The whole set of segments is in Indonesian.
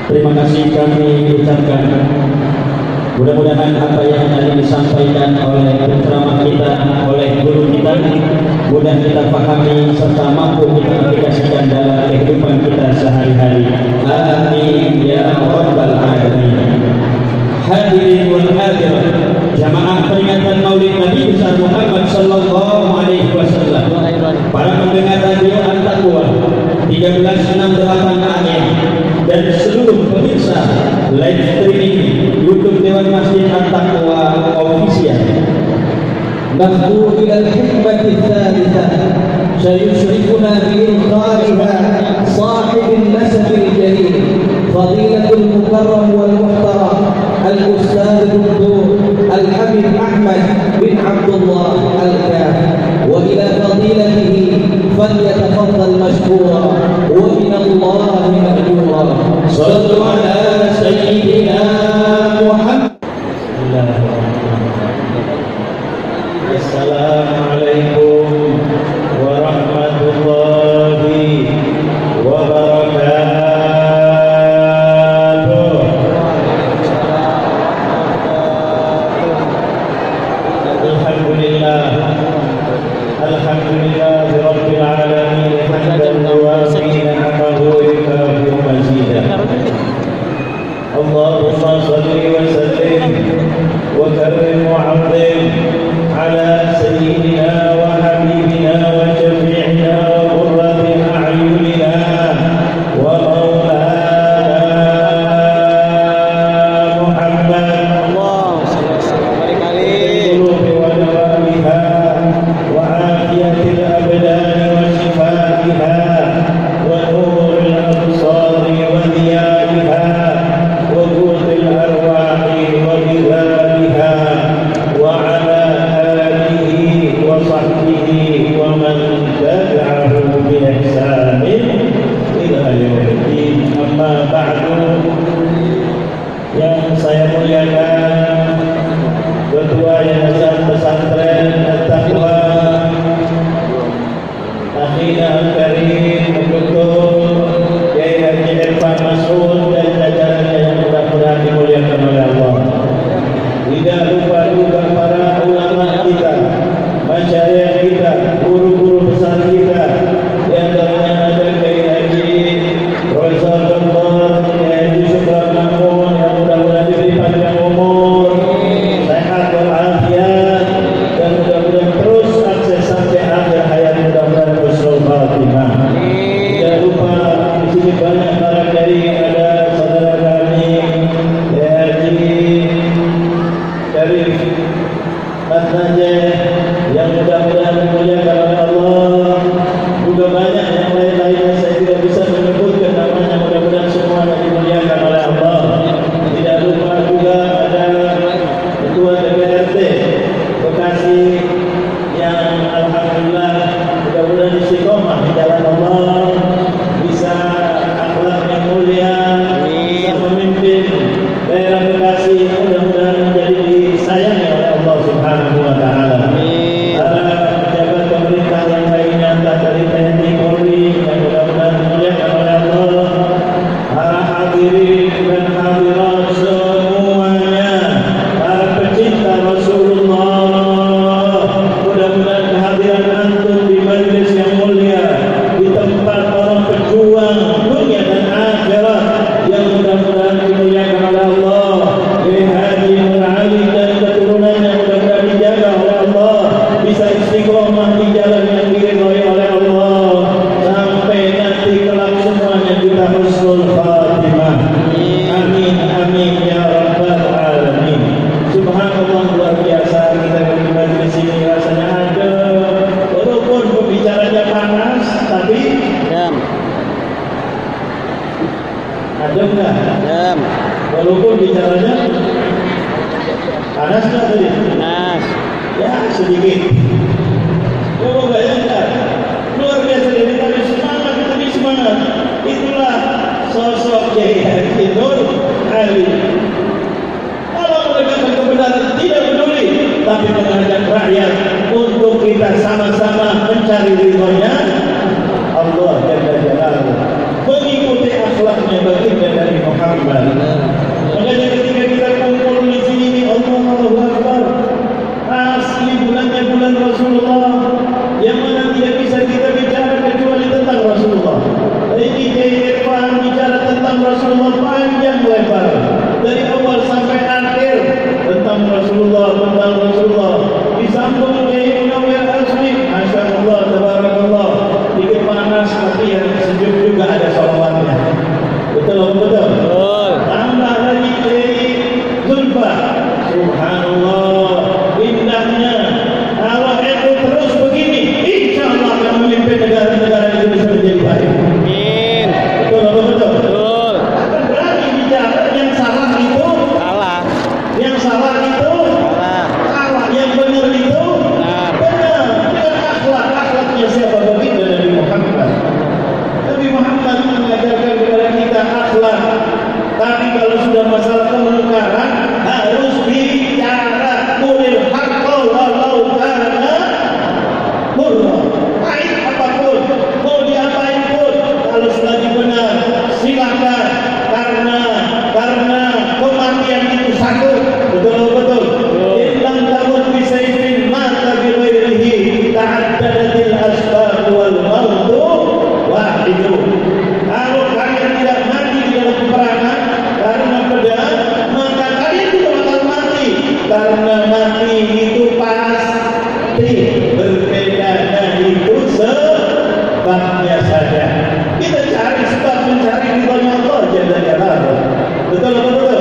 Terima kasih kami ucapkan. Mudah-mudahan apa yang tadi disampaikan oleh penceramah kita, oleh guru kita, mudah kita pahami serta mampu kita aplikasikan dalam kehidupan kita sehari-hari. Amin ya rabbal alamin. Hadirin wal hadirat, jamaah peringatan Maulid Nabi besar Muhammad sallallahu alaihi wasallam. Para pendengar radio An-Taqwa 1368 AM dan seluruh pemirsa live streaming YouTube Dewan Masjid An-Taqwa Official. نخطو إلى الحكمة الثالثة سيشرفنا بإنكارها صاحب النسب الجليل فضيلة المكرم والمحترم الأستاذ الدكتور الحبيب أحمد بن عبد الله الكاف، وإلى فضيلته فليتفضل مشكورا ومن الله مأجورا. صلوا على سيدنا محمد. Assalamualaikum warahmatullahi wabarakatuh. Alhamdulillah, alhamdulillah rabbil alamin, hamdan yuwafi ni'amahu wa yukafi mazidah. Allahumma shalli wa sallim wa karrim wa 'azzim على سيدنا وحبيبنا وشفيعنا وقرة أعيننا ومولانا محمد اللهم صل وسلم عليه ودوامها وعافية الأبدان وشفائها ونور الأبصار وضيائها وقوت الأرواح وغذائها وعلى وصحبه ومن تبعه بإحسان إلى يوم الدين. أما بعد, yang saya muliakan Ketua Yayasan Pesantren At-Taqwa Akhina Al-Karim Dr. Kiai Haji Irfan Mas'ud dan jajarannya yang mudah-mudahan dimuliakan oleh Allah. Tidak lupa juga para ulama kita, masyarakat kita, guru-guru besar kita, yang antaranya ada Kiai Haji Profesor Dr. Kiai Haji Syukran Mahmud, yang mudah-mudahan diberi panjang umur, sehat walafiat, dan mudah-mudahan terus akses sampai akhir hayat, mudah-mudahan husnul khatimah. Tidak lupa di sini banyak para kiai, ada saudara kami Kiai Haji dari Najeh yang mudah-mudahan dimuliakan oleh Allah. Juga banyak yang lain-lainnya saya tidak bisa menyebutkan namanya, mudah-mudahan semuanya dimuliakan oleh Allah. Tidak lupa juga ada Ketua DPRD Bekasi yang alhamdulillah mudah-mudahan istiqomah di jalan Allah, bisa akhlak yang mulia, bisa memimpin daerah Bekasi, mudah-mudahan menjadi disayangi oleh Allah Subhanahu wa taala. Para pejabat pemerintah yang lainnya, entah dari TNI, Polri, yang mudah-mudahan dimuliakan oleh Allah. Para hadirin dan hadirat semuanya, para pecinta Rasulullah, mudah-mudahan kehadiran antum di majlis yang mulia, di tempat para pejuang dunia dan akhirat, yang mudah-mudahan dimuliakan oleh Allah. Kiai Haji Nur Ali dan keturunannya mudah-mudahan dijaga oleh Allah, bisa istiqomah di jalan yang diridhoi oleh Allah, sampai nanti kelak semuanya kita husnul khatimah. Amin amin ya rabbal alamin. Subhanallah, luar biasa kita di majlis ini rasanya ada, walaupun pembicaranya panas tapi adem nggak? Walaupun bicaranya panas nggak tadi? Panas. Ya sedikit. Coba bayangkan, luar biasa ini tadi semangat, tadi semangat. Itulah sosok Kiai Haji Nur Ali. Kalau menegakkan kebenaran tidak peduli, tapi mengajak rakyat untuk kita sama-sama mencari ridhonya Allah Jalla Jalaluhu, mengikuti akhlaknya baginda dari Muhammad Muhammad. Makanya ketika kita kumpul di sini, Allahu Akbar, asli bulannya bulan Rasulullah, yang mana tidak bisa kita bicara kecuali tentang Rasulullah. Ini Irfan bicara tentang Rasulullah panjang lebar, dari awal sampai akhir tentang Rasulullah, disambung oleh Munawwir Asmi, Masya Allah, Tabarakallah, dikit panas tapi yang sejuk juga ada salawatnya. Betul. Tambah lagi dari Zulfa, Subhanallah, indahnya. Kalau itu terus begini, insya Allah akan memimpin negara-negara Indonesia menjadi baik. Amin. Betul. Akan berani bicara yang salah itu salah, yang salah itu salah, yang benar itu benar. Dengan akhlaknya siapa? Baginda Nabi Muhammad. Nabi Muhammad mengajarkan kepada kita akhlak. Tapi kalau sudah masalah kemunafikan harus bicara qulil haqqo walau kana murra. Baik apapun, mau diapain pun, kalau selagi benar silakan, karena kematian itu satu. Betul. Illam tamut bi sayfin mata bi ghairihi ta'addadatil asbab wal mautu wahidu. Kalau kalian tidak mati di dalam peperangan karena pedang, maka kalian juga bakal mati, karena mati itu pasti, berbeda dan itu sebabnya saja. Kita cari sebab, mencari ridhonya Allah Jalla Jalaluhu. Betul.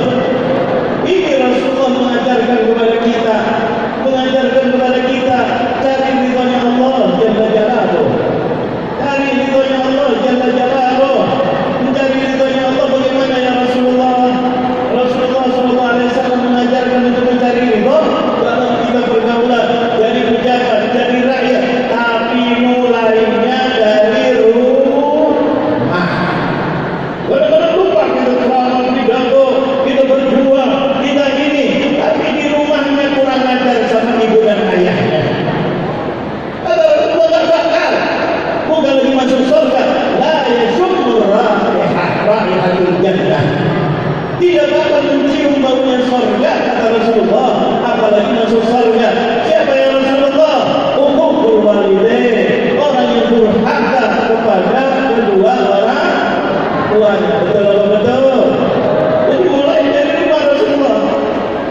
Ini Rasulullah mengajarkan kepada kita cari ridhonya Allah Jalla Jalaluhu. Cari ridhonya Allah Jalla Jalaluhu. Mencari ridhonya Allah bagaimana ya Rasulullah? Rasulullah SAW mengajarkan untuk mencari ridho dalam kita pergaulan, dari pejabat, dari rakyat, tapi mulainya dari rumah. Kadang-kadang lupa kita selamat di dapur, kita berjuang, kita gini, tapi di rumahnya kurang ajar sama ibu dan ayahnya. Kata Rasulullah tak bakal, bukan lagi masuk surga, la yasumur raihatul jannah. Tidak dapat mencium baunya surga, kata Rasulullah, apalagi masuk surga. Siapa yang Rasulullah? Uququl walidain, orang yang durhaka kepada kedua orang tuanya. Betul. Jadi mulai dari rumah Rasulullah,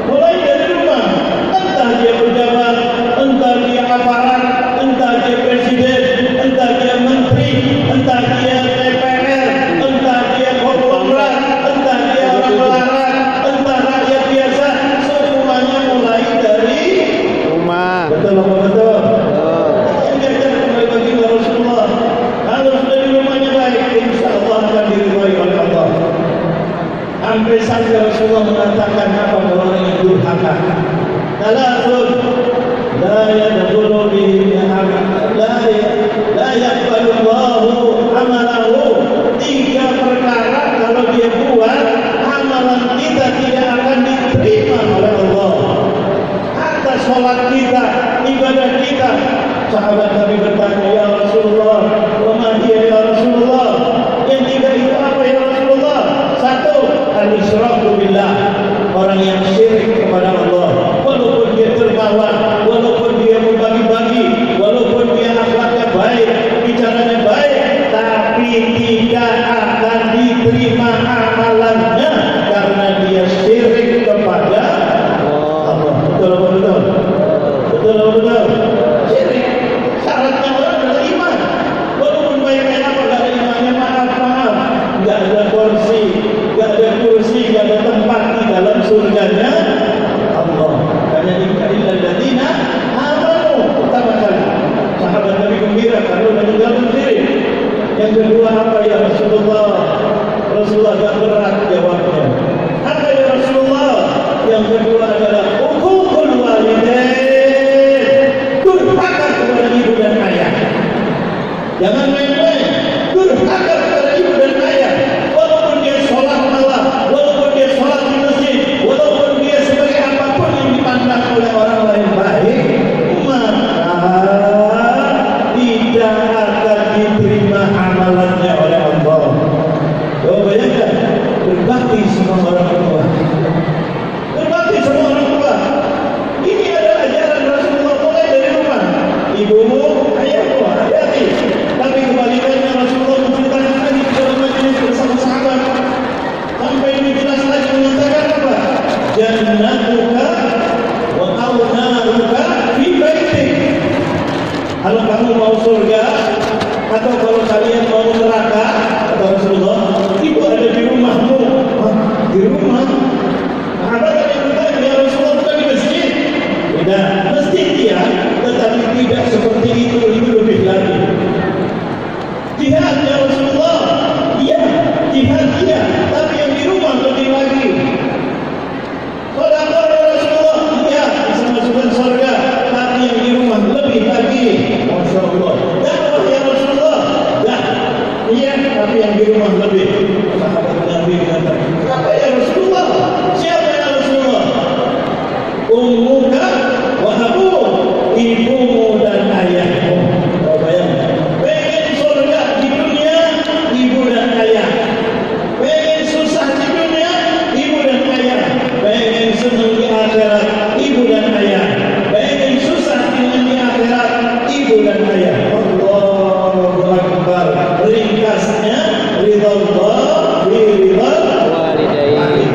mulai dari rumah. Entah dia pejabat, entah dia aparat, entah dia presiden, entah dia menteri, entah dia DPR, entah dia konglomerat, entah dia orang melarat, entah rakyat biasa, semuanya mulai dari Rumah. betul. Yang diajarkan oleh baginda Rasulullah, kalau sudah di rumahnya baik, insya Allah akan diridhai oleh Allah. Sampai saja Rasulullah mengatakan apa kepada orang yang durhaka. Thalathun la yadkhulu bihi la yaqbalu Allahu amalahu. 3 perkara kalau dia buat, amalan kita tidak akan diterima oleh Allah. Atas sholat kita, ibadah kita. Sahabat Nabi bertanya, ya Rasulullah, wa ma hiya ya Rasulullah? Yang 3 itu apa ya Rasulullah? 1, al-isyraku billah, orang yang syirik kepada Allah. Walaupun dia dermawan, walaupun dia membagi-bagi, walaupun dia akhlaknya baik, bicaranya baik, tapi tidak akan diterima amalannya karena dia syirik kepada Allah. Betul. Syirik. Syaratnya orang adalah iman. Walaupun baiknya apa, tidak ada imannya, maaf. Tidak ada kursi, tidak ada tempat di dalam surganya Allah. Hanya illa alladziina amanu. Pertama kali sahabat Nabi gembira karena meninggalkan syirik. Yang kedua apa ya Rasulullah? Rasulullah agak berat jawabnya. Apa ya Rasulullah? Yang kedua adalah uququl walidain, durhaka kepada ibu dan ayah. Jangan main-main, durhaka kepada ibu dan ayah. Walaupun dia sholat malam, walaupun dia sholat di masjid, walaupun semua orang tua. Berbakti semua orang tua. Ini adalah ajaran Rasulullah mulai dari rumah. Ibumu, ayahmu, hati-hati. Tapi kebalikannya Rasulullah menceritakan lagi kepada majelis bersama sahabat. Sampai ini jelas lagi mengatakan apa? Jannatuka wa naruka fi baitik. Kalau kamu mau surga atau kalau kalian mau neraka, kata Rasulullah, itu ada di rumahmu. Di rumah. Sahabat yang bertanya, ya Rasulullah, bukan di masjid? Tidak, masjid dia, tetapi tidak seperti itu lebih lagi. Jihad ya Rasulullah, iya, jihad iya, tapi yang di rumah lebih lagi. Sedekah ya Rasulullah, iya, bisa masukkan surga, tapi yang di rumah lebih lagi. Masya Allah. Dakwah ya Rasulullah, dah, iya, tapi yang di rumah lebih. Sahabat Nabi kata, siapa ya Rasulullah? Siapa ya Rasulullah? Ummuka wa abuk, ibumu dan ayahmu. Oh, bayangkan. Pengen surga di dunia, ibu dan ayah. Pengen susah di dunia, ibu dan ayah. Pengen senang di akhirat, ibu dan ayah. Pengen susah di akhirat, ibu dan ayah. Allahu Akbar. Ringkasnya, ridha Allah fi ridha walidain.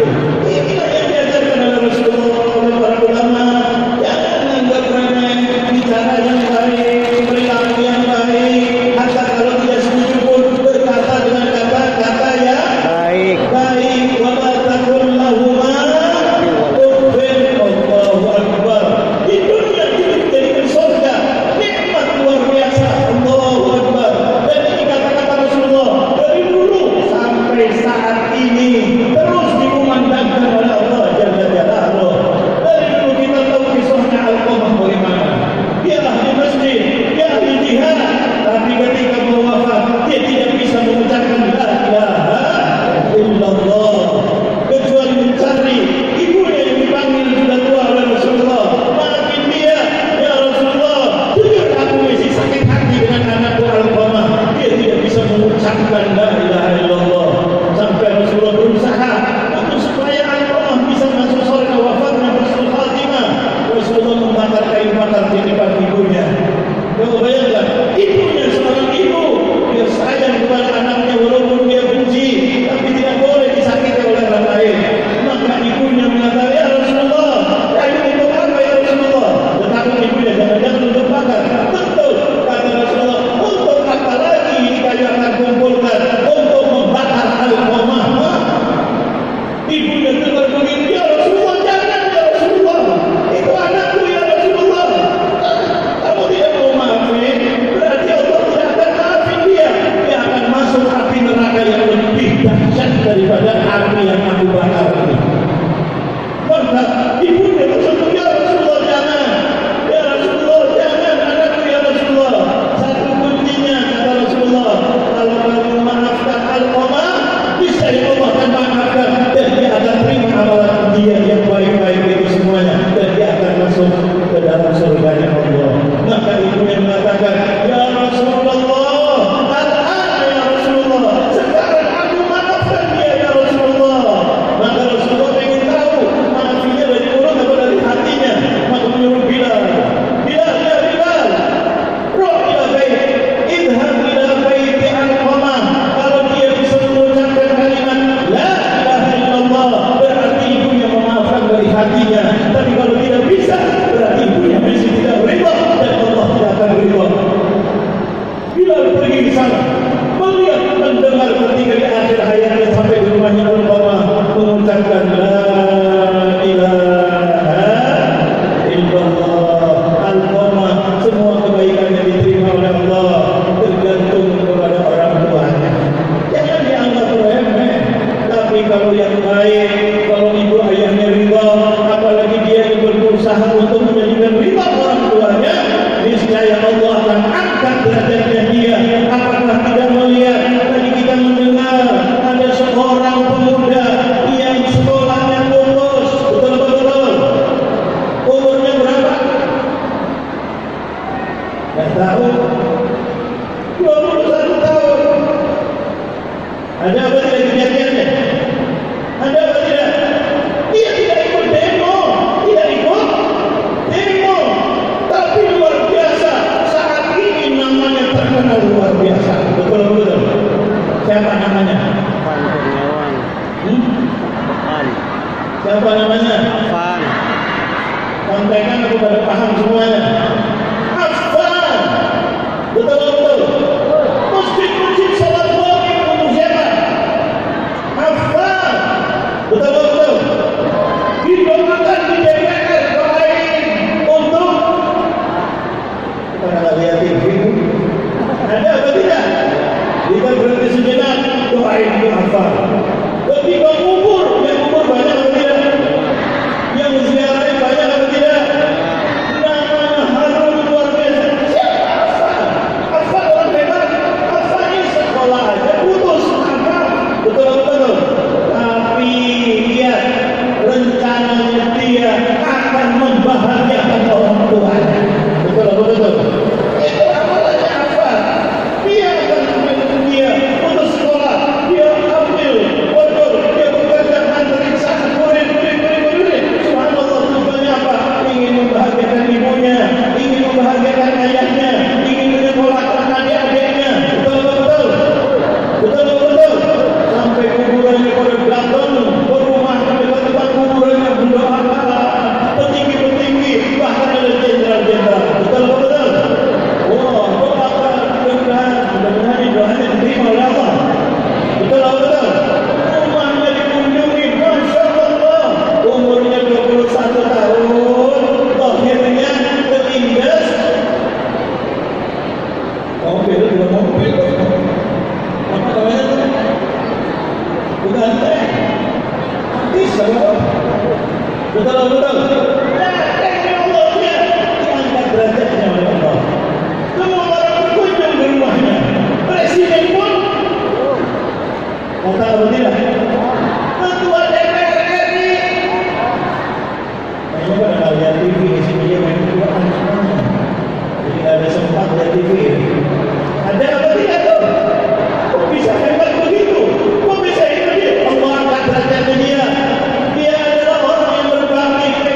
Inilah yang diajarkan oleh Rasulullah oleh para ulama. Jangan anggap remeh, bicara yang baik, perilaku yang baik. Hatta kalau tidak setuju pun berkata dengan kata-kata yang baik. Wa la taqul lahuma uffin. Allahu Akbar. Di dunia kita dijadikan surga, nikmat luar biasa. Allahu Akbar. Dan ini kata-kata Rasulullah dari dulu sampai saat ini terus dikumandangkan oleh Allah Jalla Jalaluh. Dari dulu kita tahu kisahnya Al-Qamah bagaimana. Dia ahli masjid, dia ahli jihad, tapi ketika mau wafat dia tidak bisa mengucapkan la ilaha illallah kecuali mencari ibunya yang dipanggil sudah tua oleh Rasulullah. Maafin dia, ya Rasulullah, jujur aku masih sakit hati dengan anakku Al-Qamah. Dia tidak bisa mengucapkan la ilaha illallah. Sampai Rasulullah berusaha untuk supaya Al-Qamah bisa masuk surga wafatnya husnul khatimah. Rasulullah membakar kain bakar di depan ibunya. Kau bayangkan, ibunya seorang ibu, dia sayang kepada anaknya walaupun dia benci, tapi tidak boleh disakiti oleh orang lain. Maka ibunya mengatakan, ya Rasulullah, kayu untuk apa ya Rasulullah? Tetapi ibunya jangan-jangan untuk bakar. Betul, kata Rasulullah, untuk apa lagi ini kayu akan kumpulkan untuk membakar Al-Qamah? Ibunya dengar begitu, ya Rasulullah, jangan ya Rasulullah, itu anakku ya Rasulullah. Kamu tidak mau maafin, berarti Allah tidak akan maafin dia. Dia akan masuk api neraka yang lebih dahsyat daripada api yang aku bakar ini. Maka ibunya berseru, ya Rasulullah jangan, ya Rasulullah jangan anakku ya Rasulullah. Satu kuncinya kata Rasulullah, kalau kamu maafkan Al-Qamah, bisa Allah akan maafkan dan dia akan terima amalan dia yang baik-baik itu semuanya dan dia akan masuk ke dalam surganya Allah. Maka ibunya mengatakan, ya Rasulullah, al-ana ya Rasulullah, sekarang aku maafkan dia ya Rasulullah. Maka Rasulullah ingin tahu maafinya dari mulut atau dari hatinya. Maka menyuruh Bilal, Bilal ya Bilal, roh ila bait, idhab ila baiti Al-Qamah. Kalau dia bisa mengucapkan kalimat la ilaha illallah, berarti ibunya memaafkan dari hatinya. Tapi kalau tidak bisa, berarti ibunya masih tidak ridha dan Allah tidak akan ridha. Bilal pergi ke sana, melihat mendengar ketika di akhir hayatnya sampai di rumahnya Al-Qamah mengucapkan la ilaha illallah. Al-Qamah semua kebaikannya diterima oleh Allah, tergantung kepada orang tuanya. Jangan dianggap remeh. Tapi kalau yang baik, kalau ibu ayahnya ridha, apalagi dia yang berusaha untuk menjadikan ridha orang tuanya, niscaya Allah akan angkat derajatnya dia. Apakah tidak melihat tadi kita mendengar ada seorang pemuda yang sekolahnya lulus, betul-betul umurnya berapa? Tidak tahu. 21 tahun. Ada apa dengan kejadiannya? Ada Siapa namanya? Afan. Sampaikan aku pada paham semuanya. Afan. Betul-betul. Masjid-masjid salat wajib untuk siapa? Afan. Betul-betul. Didoakan di DPR doain untuk kita lihat TV. Ada apa tidak? Kita berhenti sejenak doain untuk Afan. Ketika kubur, yang kubur banyak atau tidak? Yang ziarahnya banyak atau tidak? Namanya harum luar biasa. Siapa Afan? Afan orang hebat. Afan ini sekolah aja putus. Afan. Betul-betul. Tapi lihat rencananya dia akan membahagiakan orang tuanya. Betul-betul. Itu amalannya Afan. Dia akan dia putus sekolah. Dia ambil bodor. Dia bekerja antarin sana. Murid. Subhanallah, tujuannya apa? Ingin membahagiakan ibunya, ingin membahagiakan ayahnya, ingin menyekolahkan adik-adiknya. Betul-betul. Sampai kuburannya pada datang ke rumah, ke tempat kuburannya berdoa. Petinggi-petinggi, bahkan ada jenderal-jenderal. Betul-betul. Wah, doakan mudah-mudahan doanya diterima oleh Allah. Betul-betul. Rumahnya dikunjungi, Masya Allah. Umurnya 21 tahun, lahirnya ketinggas. Mobil. Apa namanya? Bukan teh. Artis apa? Betul. Ini Allah dia diangkat derajatnya oleh Allah. Semua orang berkunjung di rumahnya. Presiden pun kata apa tidak? Ketua DPR RI. Kayaknya pada lihat TV di sini dia main Quran. Jadi nggak ada sempat lihat TV. Ada apa tidak tuh? Kok bisa hebat begitu? Kok bisa hebat dia? Allah angkat derajatnya dia. Dia adalah orang yang berbakti kepada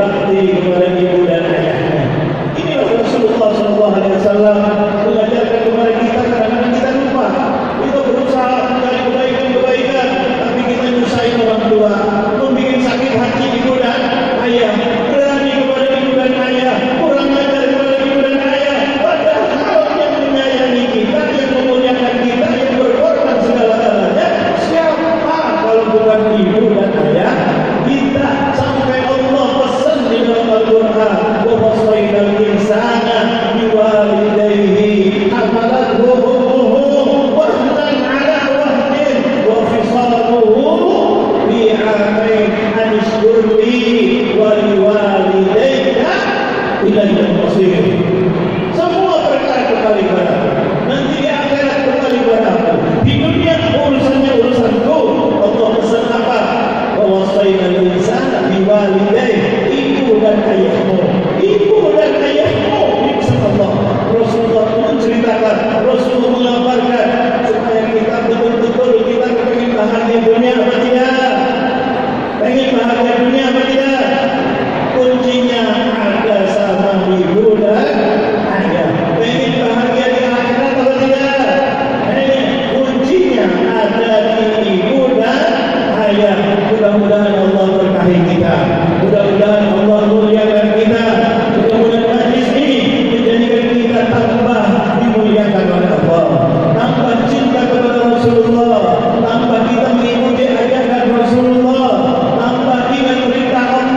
berbakti kepada ibu dan ayahnya. Inilah Rasulullah SAW mengajarkan kepada kita. Kadang-kadang kita lupa, kita berusaha mencari kebaikan, tapi kita nyusahin orang tua, membuat sakit hati ibu dan ayah, berani kepada ibu dan ayah, kurang ajar kepada ibu dan ayah. Padahal yang menyayangi kita, yang memuliakan kita, yang berkorban segala-galanya, siapa kalau bukan ibu dan ayah kita? Sampai Allah pesan di dalam Al-Quran, wa wasainal insana biwalidayhi hamalathu ummuhu wahnan ala wahnin wa fisaluhu fi 'amain an ishkur li wa liwalidayka ilaihil masir. Semua perkara kembali padaku, nanti di akhirat kembali padaku. Di dunia urusannya urusanku. Allah pesan apa? Wa wasainal insana biwalidayhi, ibu dan ayahmu, ibu dan ayahmu. Allah Rasulullah menceritakan, Rasulullah mengabarkan supaya kita betul-betul kita pengen bahagia dunia apa tidak? Pengen bahagia dunia apa tidak? Kuncinya ada sama ibu dan ayah. Pengen bahagia di akhirat apa tidak? Kuncinya ada di ibu dan ayah. Mudah-mudahan Allah berkahi kita. Mudah-mudahan Allah muliakan kita. Mudah-mudahan majlis ini menjadikan kita tambah dimuliakan oleh Allah, tambah cinta kepada Rasulullah, tambah kita mengikuti ajaran Rasulullah, tambah ingat perintah Allah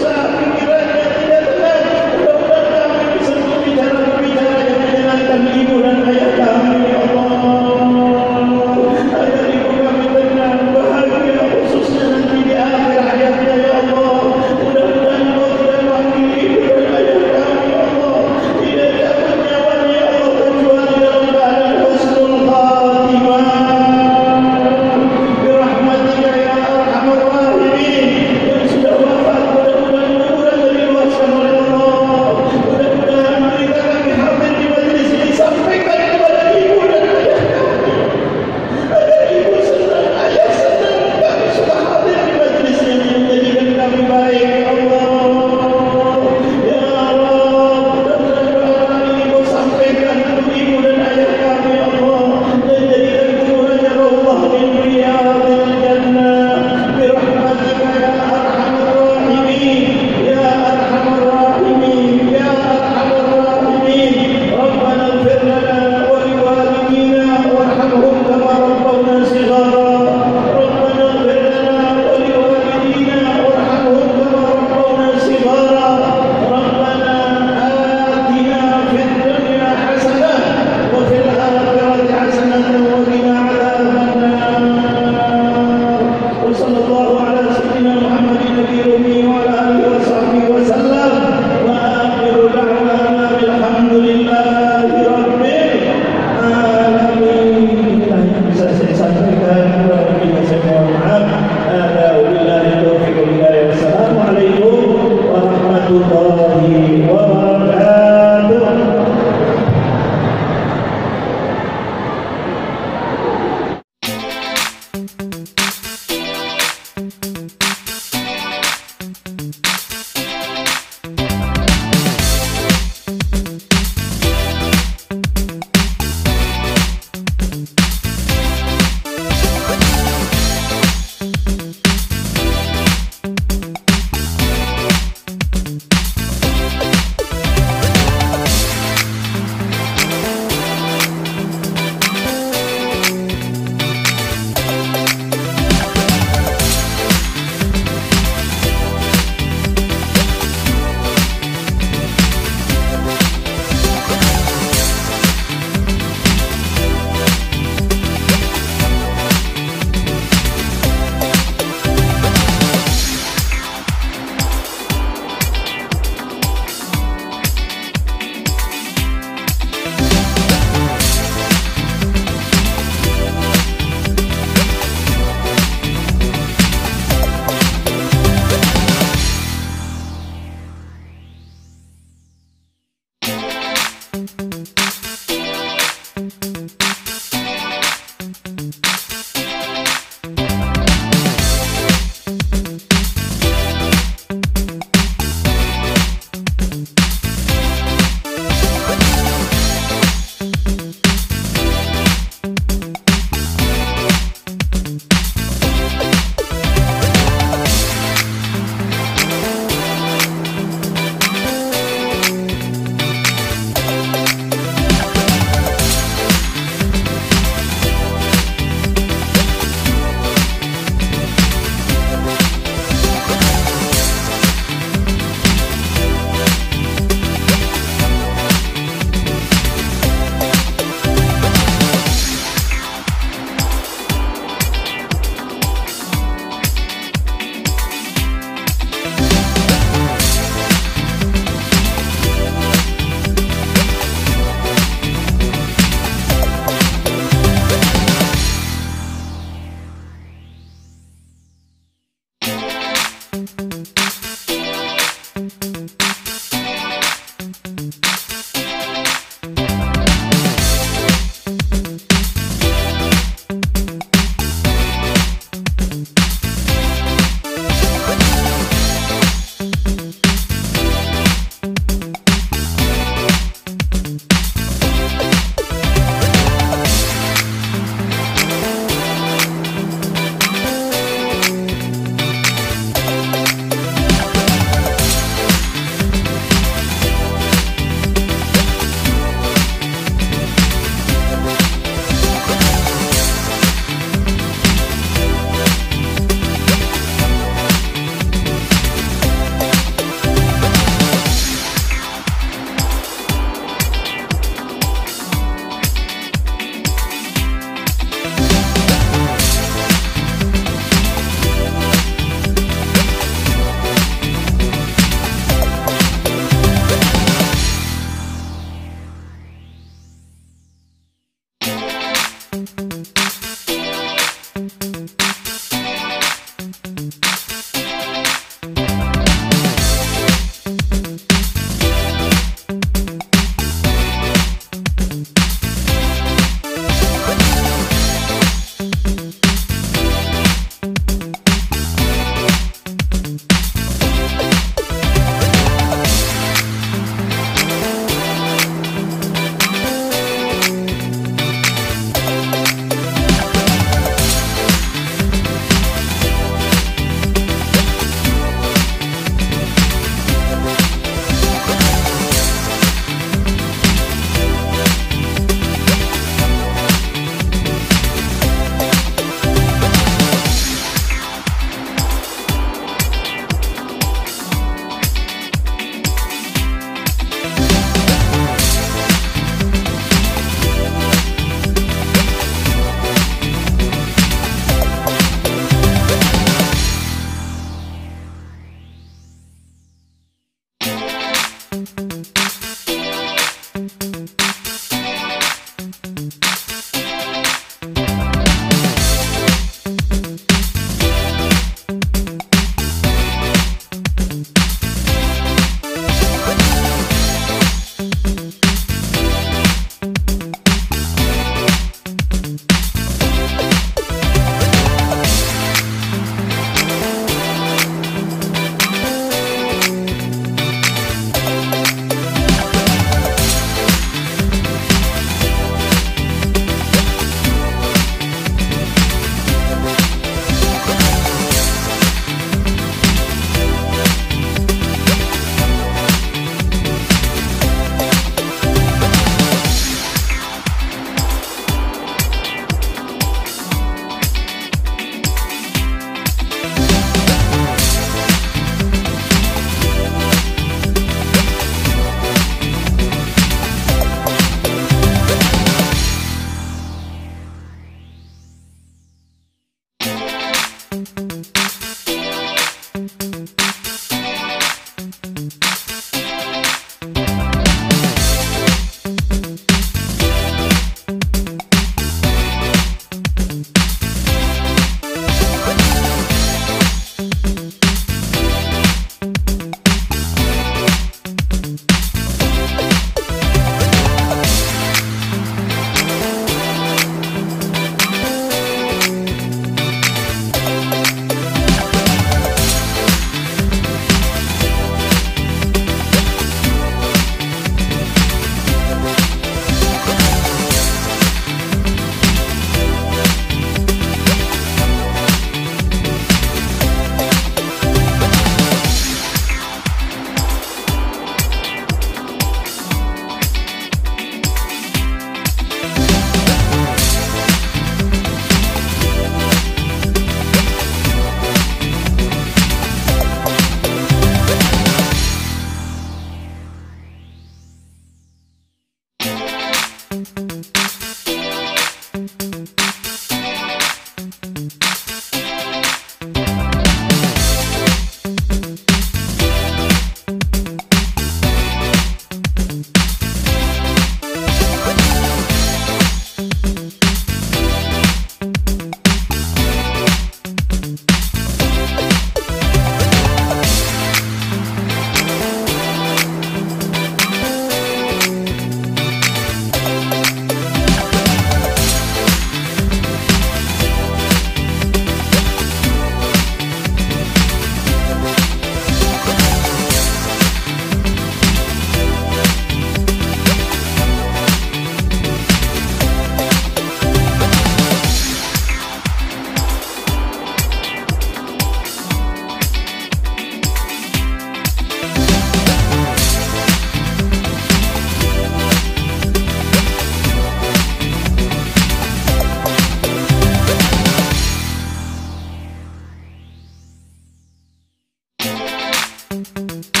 Amin.